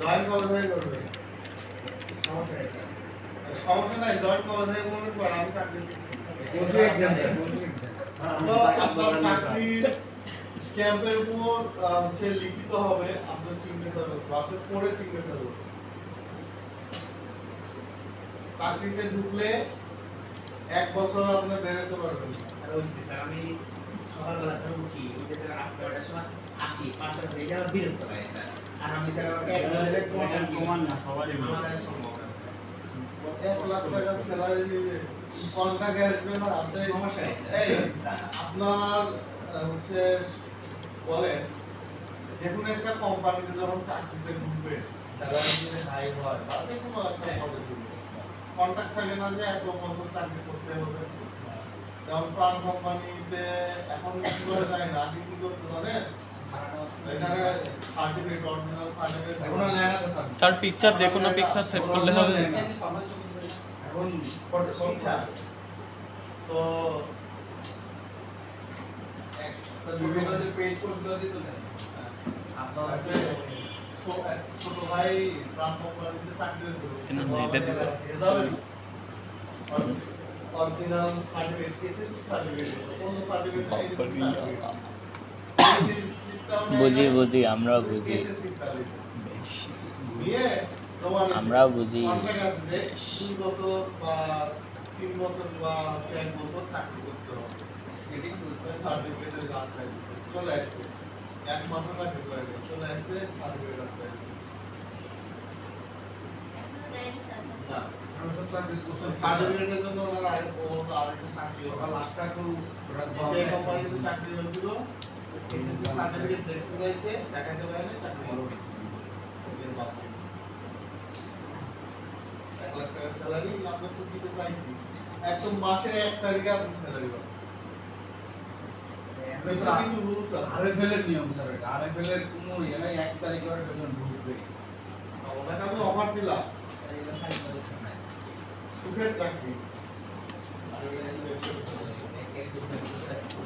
জয়েন করা যায় করবে। সমস্যা নাই, জয়েন করা যায় করবে, পর আমি চাকরি দিচ্ছি। তো আপনার চাকরি স্ট্যাম্পের উপর হচ্ছে লিখিত হবে, আপনার সিগনেচার হবে, আপনি পরে সিগনেচার হবে। চাকরিতে ঢুকলে 1 বছর আপনি বেরোতে পারবেন না। স্যার বলছি স্যার আমি সকালবেলা স্যার উঠি উঠে স্যার 8টার সময় আসি 5টা থেকে এটা আমার বিরক্ত লাগে স্যার। আর আমি স্যার আমার এক বছরের প্রমাণ না সবারই আমাদের সম্ভব না স্যার। 1 লাখ টাকা স্যালারি নিলে কন্ট্রাক্ট আসবে না, আপনি সমস্যা নেই স্যার। এই আপনার হচ্ছে বলেন যে কোনো একটা কোম্পানিতে যখন চাকরিতে ঢুকবে, স্যালারি যদি হাই হয় বা যে কোনো একটা পদে ঢুকবে, কন্ট্রাক্ট থাকে না যে 1 বছর চাকরি করতে হবে। যেমন প্রাণ কোম্পানিতে এখন কি করে যায় না, আগে কি করতে জানেন, এখানে সার্টিফিকেট, অরিজিনাল সার্টিফিকেট এখনো লেখা আছে স্যার। স্যার পিকচার যে কোনো পিকচার সেট করলে হবে? এখন ইচ্ছা তো বিভিন্ন যে পেজ কোর্সগুলো দিতে দেন। আপনার হচ্ছে ছোট ভাই প্রাণ কোম্পানিতে চাকরি হয়েছিল, অরিজিনাল সার্টিফিকেট, এসএসসি সার্টিফিকেট, কোন সার্টিফিকেট নাই, বুঝি বুঝি, আমরা বুঝি, এসএসসি সার্টিফিকেট নিয়ে তোমার আমরাও বুঝি। কন্ট্রাক্ট আছে যে 2 বছর বা 3 বছর বা হচ্ছে 1 বছর চাকরি করতে হবে, সার্টিফিকেটের আটকায় দিচ্ছে, চলে আসছে 1 মাসও চাকরি করে না, চলে আসছে সার্টিফিকেট আটকায় দিচ্ছে। না, আমি সব চাকরি করছি। সার্টিফিকেটের জন্য ওনার আরেকটা চাকরি সকাল 8টা টু রাত সেই 12টা। কোম্পানিতে চাকরি হয়েছিল, এসএসসি সার্টিফিকেট দেখতে চাইছে, দেখাতে পারে না, চাকরি হলো। 1 লাখ টাকা স্যালারি আপনার তো দিতে চাইছি, একদম মাসের 1 তারিখে আপনি স্যালারি পাবেন। কিছু রুলস আছে, RFL এর নিয়ম স্যার এটা। RFL এর কোনো ইয়ে নাই, 1 তারিখে ওরা বেতন ঢুকবে। ওনাকে আমি অফার দিলাম, এগুলো সাইন করতে নাই। সুখের চাকরি,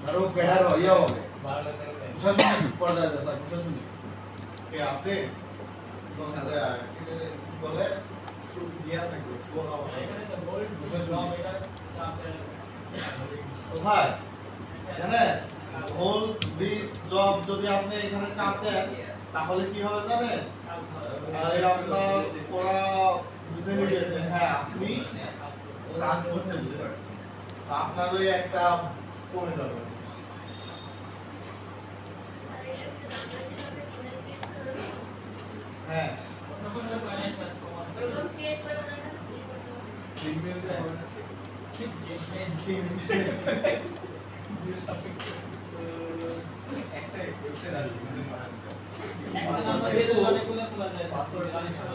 আরো বেড়ার ইয়ে হবে প্রশাসনিক পর্যায়ে স্যার প্রশাসনিক কে আপনি কি বলে দিয়া থাকবে কোথায় জানেন হোল দিস জব যদি আপনি এখানে চাপ দেন তাহলে কি হবে জানেন আপনার ওরা বুঝে নিবে যে হ্যাঁ আপনি কাজ করতেছেন আপনার ওই একটা কমে যাবে হ্যাঁ জিমেল দিয়ে হবে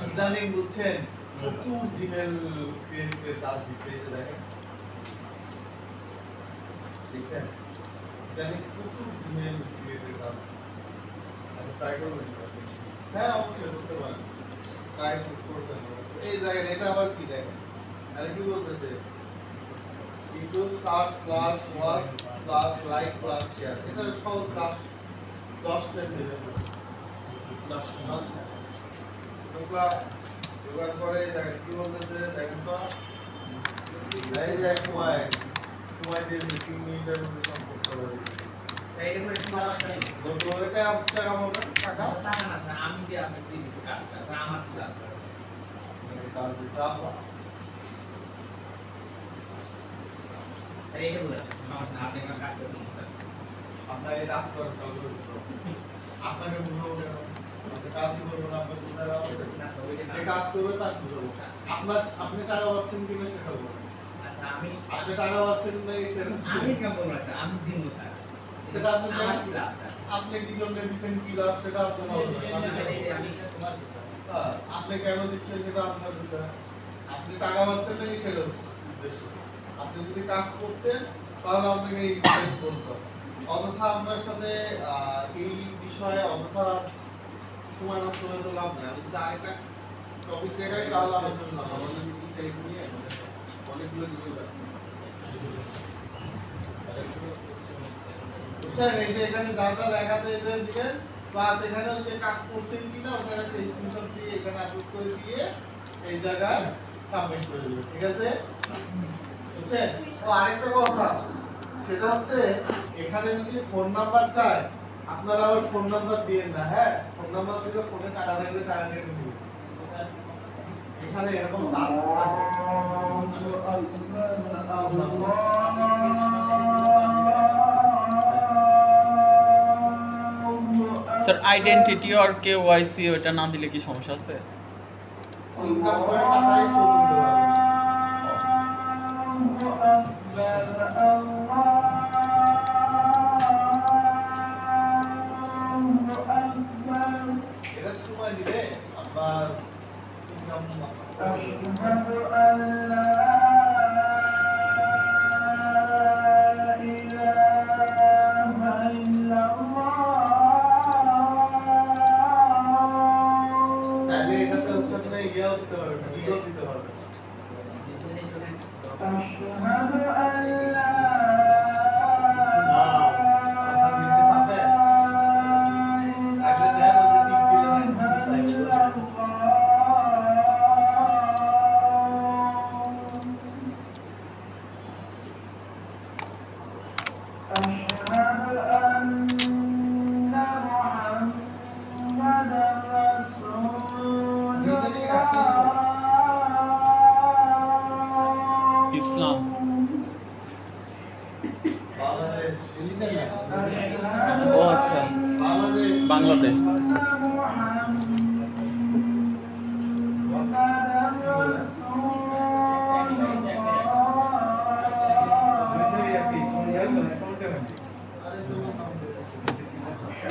ইদানিং বুঝছেন প্রচুর জিমেল ক্রিয়েটের কাজ দিচ্ছে এই যে দেখেন দেখছেন ইদানিং প্রচুর জিমেল ক্রিয়েটের কাজ ট্রাই করবেন হ্যাঁ অবশ্যই করতে পারেন ট্রাই করতে পারেন এই দেখেন এটা আবার কি দেখেন আর কি বলতেছে YouTube search plus watch plus like plus share এটা সহজ কাজ 10 সেন্ট দিবেন 10 তোমরা জোগাড় করে দেখেন কি বলতেছে দেখেন তো এই যে সময় দিয়ে 3 মিনিটের মধ্যে সম্পূর্ণ করে দিবেন সাইডে করে সমস্যা নেই তো এটা আপনার আমাদের টাকা টাকা না স্যার আমি দিয়ে আপনি দিয়ে দিচ্ছি কাজটা স্যার আমার কি কাজ কাজ দিতে আপা স্যার এটা বলে সমস্যা আপনি আমার কাজ করুন স্যার আপনার এই কাজ করেন তাহলে আপনাকে বুঝাবো কেন আপনি কাজই করবেন না আপনার বুঝার আছে না স্যার ওইটা যে কাজ করবে তার বুঝাবো আপনি টাকা পাচ্ছেন কিনা সেটা বলুন আচ্ছা আমি আপনি টাকা পাচ্ছেন না সেটা আমি কেমন বলবো স্যার আমি দিব স্যার সেটা আপনি আমার কি লাভ স্যার আপনি কি জন্য দিচ্ছেন কি লাভ সেটা আপনার আমি তোমার আপনি কেন দিচ্ছেন সেটা আপনার বিষয় আপনি টাকা পাচ্ছেন না সেটা হচ্ছে উদ্দেশ্য আপনি যদি কাজ করতেন তাহলে আপনাকে এই বিষয়ে বলতাম অযথা আপনার সাথে এই বিষয়ে অযথা সময় নষ্ট হয়ে তো লাভ নেই আমি যদি আরেকটা টপিক দেখাই তাহলে আমার জন্য লাভ হবে। অনেকগুলো জিনিস আছে বুঝছেন এই যে এখানে যা যা লেখা আছে এটা দিবেন প্লাস এখানে ওই যে কাজ করছেন কিনা ওখানে একটা স্ক্রিনশট দিয়ে এখানে আপলোড করে দিয়ে এই জায়গায় সাবমিট করে দিবেন ঠিক আছে বুঝছেন ও আরেকটা কথা সেটা হচ্ছে এখানে যদি ফোন নাম্বার চায় আপনারা আবার ফোন নাম্বার দিয়েন না হ্যাঁ ফোন নাম্বার দিলে ফোনে টাকা থাকলে টাকা কেটে দিবেন এখানে এরকম টাস্ক স্যার আইডেন্টিটি আর কেওয়াইসি ওটা না দিলে কি সমস্যা আছে? ইনকাম করে টাকাই তো দিতে পারবেন এটা সময় দিলে আপনার ইনকাম চাইলে এটাতে হচ্ছে আপনি ইয়েও দিতে পারবেন ইগো দিতে পারবেন আপনার বিজনেস আছে থাকলে দেন ওই যে টিক দিলে দেন ইসলাম বাংলাদেশ ও আচ্ছা বাংলাদেশ বাংলাদেশ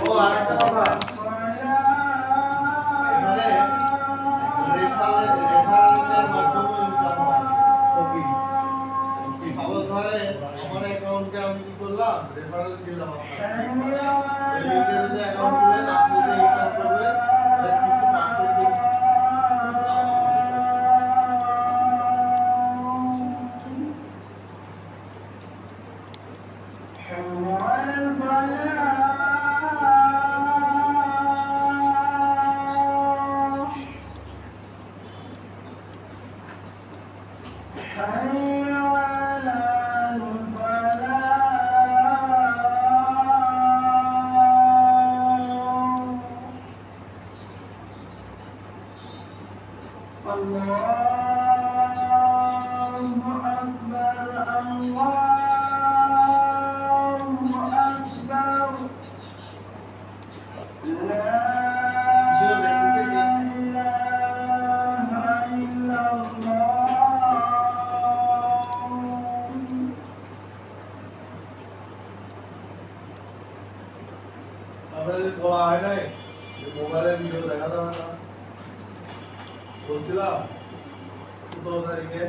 ও আরেকটা কথা এখানে রেফারেলের মাধ্যমে ইনকাম হয় খবর ধরে আমার অ্যাকাউন্টে আমি কি করলাম রেফারেল দিলাম আপনাকে এই লিংকে যদি অ্যাকাউন্ট খুলেন আপনি যে ইনকাম করবেন এর কিছু পার্সেন্টেজ ভিডিও দেখতেছে কে? আপনাদের বলা হয় নাই যে মোবাইলে ভিডিও দেখা যাবে না, বলছিলাম 17 তারিখে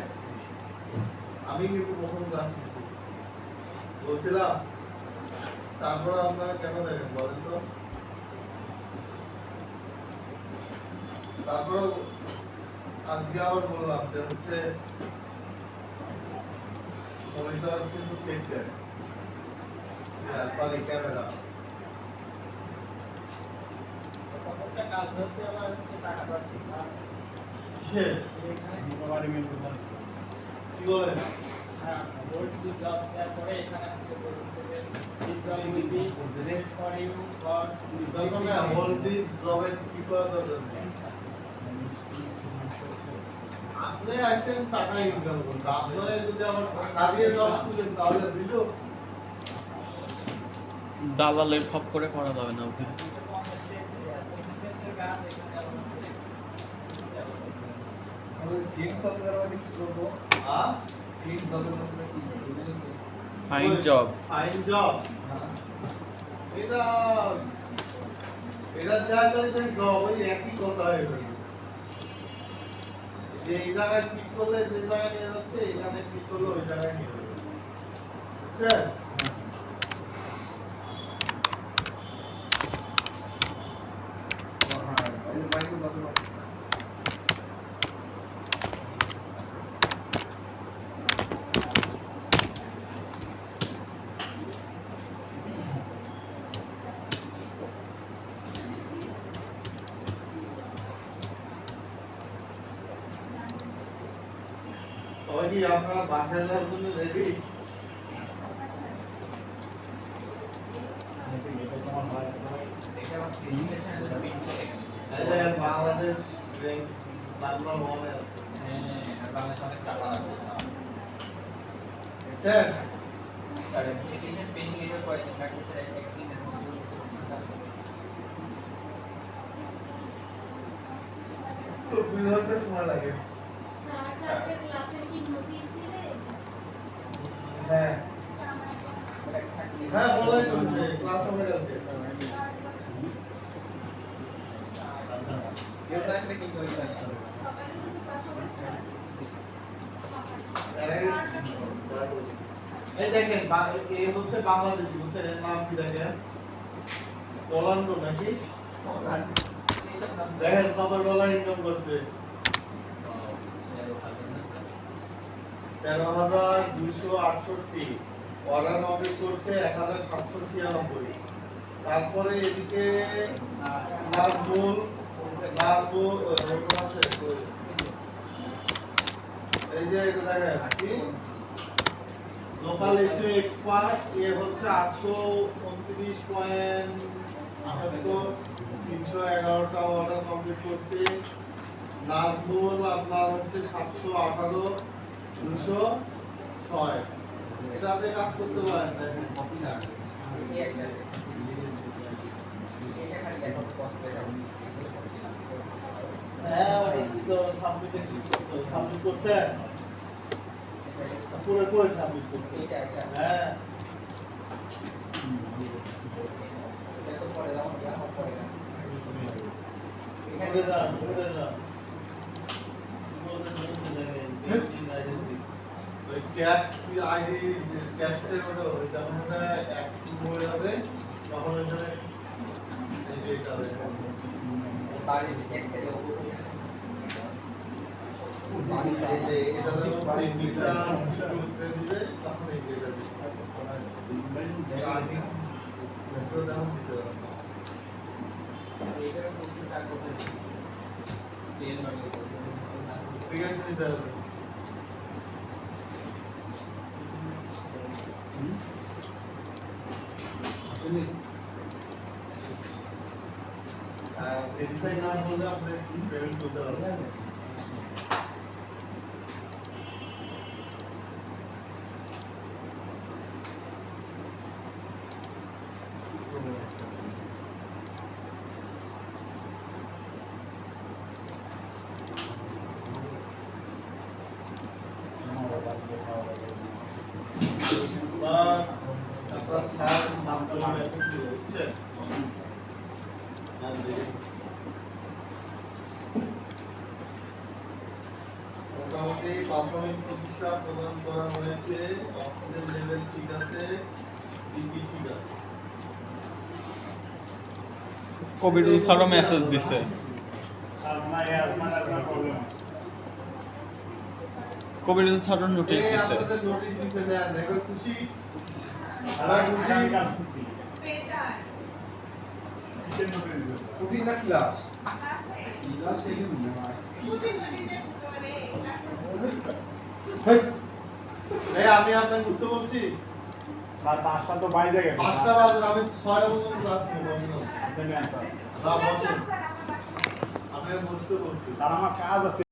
আমি কিন্তু প্রথম ক্লাস নিয়েছি, বলছিলাম। তারপর আপনারা কেন দেখেন বলেন তো? তারপর আজকে আবার বললাম যে হচ্ছে মনিটর কিন্তু চেক দেয়, সরি ক্যামেরা। প্রত্যেকটা কাজ হচ্ছে আবার হচ্ছে টাকা পাচ্ছি স্যার কিসে? এখানে রিকভারি মেন্টুর কি বলেন? হ্যাঁ হোল্ড দি জব তারপরে এখানে হচ্ছে বলছে যে this job will be read for you for দরকার না, হোল্ড দিস জবের কি করা দরকার নেই। আপনি আসেন টাকা ইনকাম করতে, আপনারা যদি আবার কাজের জব খুঁজেন তাহলে ভিডিও দালালের খপ করে করা যাবে না ওখানে। Fine job. ফাইন জব এটা এটা জায়গায় জব ওই একই কথা হয়ে গেল। যে এই জায়গায় ক্লিক করলে যে জায়গায় নিয়ে যাচ্ছে, এখানে ক্লিক করলে ওই জায়গায় নিয়ে যাবে, বুঝছেন? সবাই কি আপনারা বাসায় যাওয়ার জন্য রেডি? বাংলাদেশ র্যাঙ্ক নাম্বার 1 এ আছে, স্যার। তো 2 ঘন্টা সময় লাগে। হ্যাঁ হ্যাঁ, বলাই চলছে, ক্লাস হবে কালকে। এই দেখেন এ হচ্ছে বাংলাদেশি, বুঝছেন? এর নাম কি দেখেন? পোল্যান্ডো নাকি? দেখেন কত ডলার ইনকাম করছে, 13,268। অর্ডার কমপ্লিট করছে 1,796। তারপরে এদিকে নাজমুল আছে, এই যে এটা দেখেন কি লোকাল এসইও এক্সপার্ট, এ হচ্ছে 829.78, 311টা অর্ডার কমপ্লিট করছে। নাজমুল আপনার হচ্ছে 718, 206। এটাতে কাজ করতে পারেন, দেখেন। হ্যাঁ, ওটা সাবমিটে ক্লিক করতে হবে। সাবমিট করছেন? পুরো করে সাবমিট করতে হবে। হ্যাঁ, উঠে যান, উঠে যান। ওই ট্যাক্স আইডি, ট্যাক্সের ওটা যখন ওটা অ্যাক্টিভ হয়ে যাবে তখন ওখানে এই যে এটা দেখেন। এই যে এটা যখন প্রিন্টিংটা করতে দিবে তখন এই যে এটা দিবে। আইডি এটা তখন দিতে হবে। ঠিক আছে, নিতে হবে। ভেরিফাই না হলে আপনি পেমেন্ট করতে পারবেন। বা আপনার স্যার নাম করে মেসেজ দিল, বুঝছেন? হ্যাঁ, দেখি। মোটামুটি প্রাথমিক চিকিৎসা প্রদান করা হয়েছে, অক্সিজেন লেভেল ঠিক আছে, বিপি ঠিক আছে। কবিরুল স্যারও মেসেজ দিছে। আর মানে মানে প্রবলেম কবিরুল স্যারও নোটিশ এই দিছে। আপনাদের নোটিশ দিতে দেন, দেখো খুশি? আমরা খুশি? আগামীকাল ছুটি কিসের নোটিশ দিয়েছে? ছুটি না ক্লাস ক্লাস থেকে দিন না এই আমি আপনাকে উঠতে বলছি, আর 5টা তো বাইরে গেছে 5টা বাজে, আমি 6টা পর্যন্ত ক্লাস নেব। আপনি নেন স্যার। না বসেন, আপনাকে বসতে বলছি। আর আমার কাজ আছে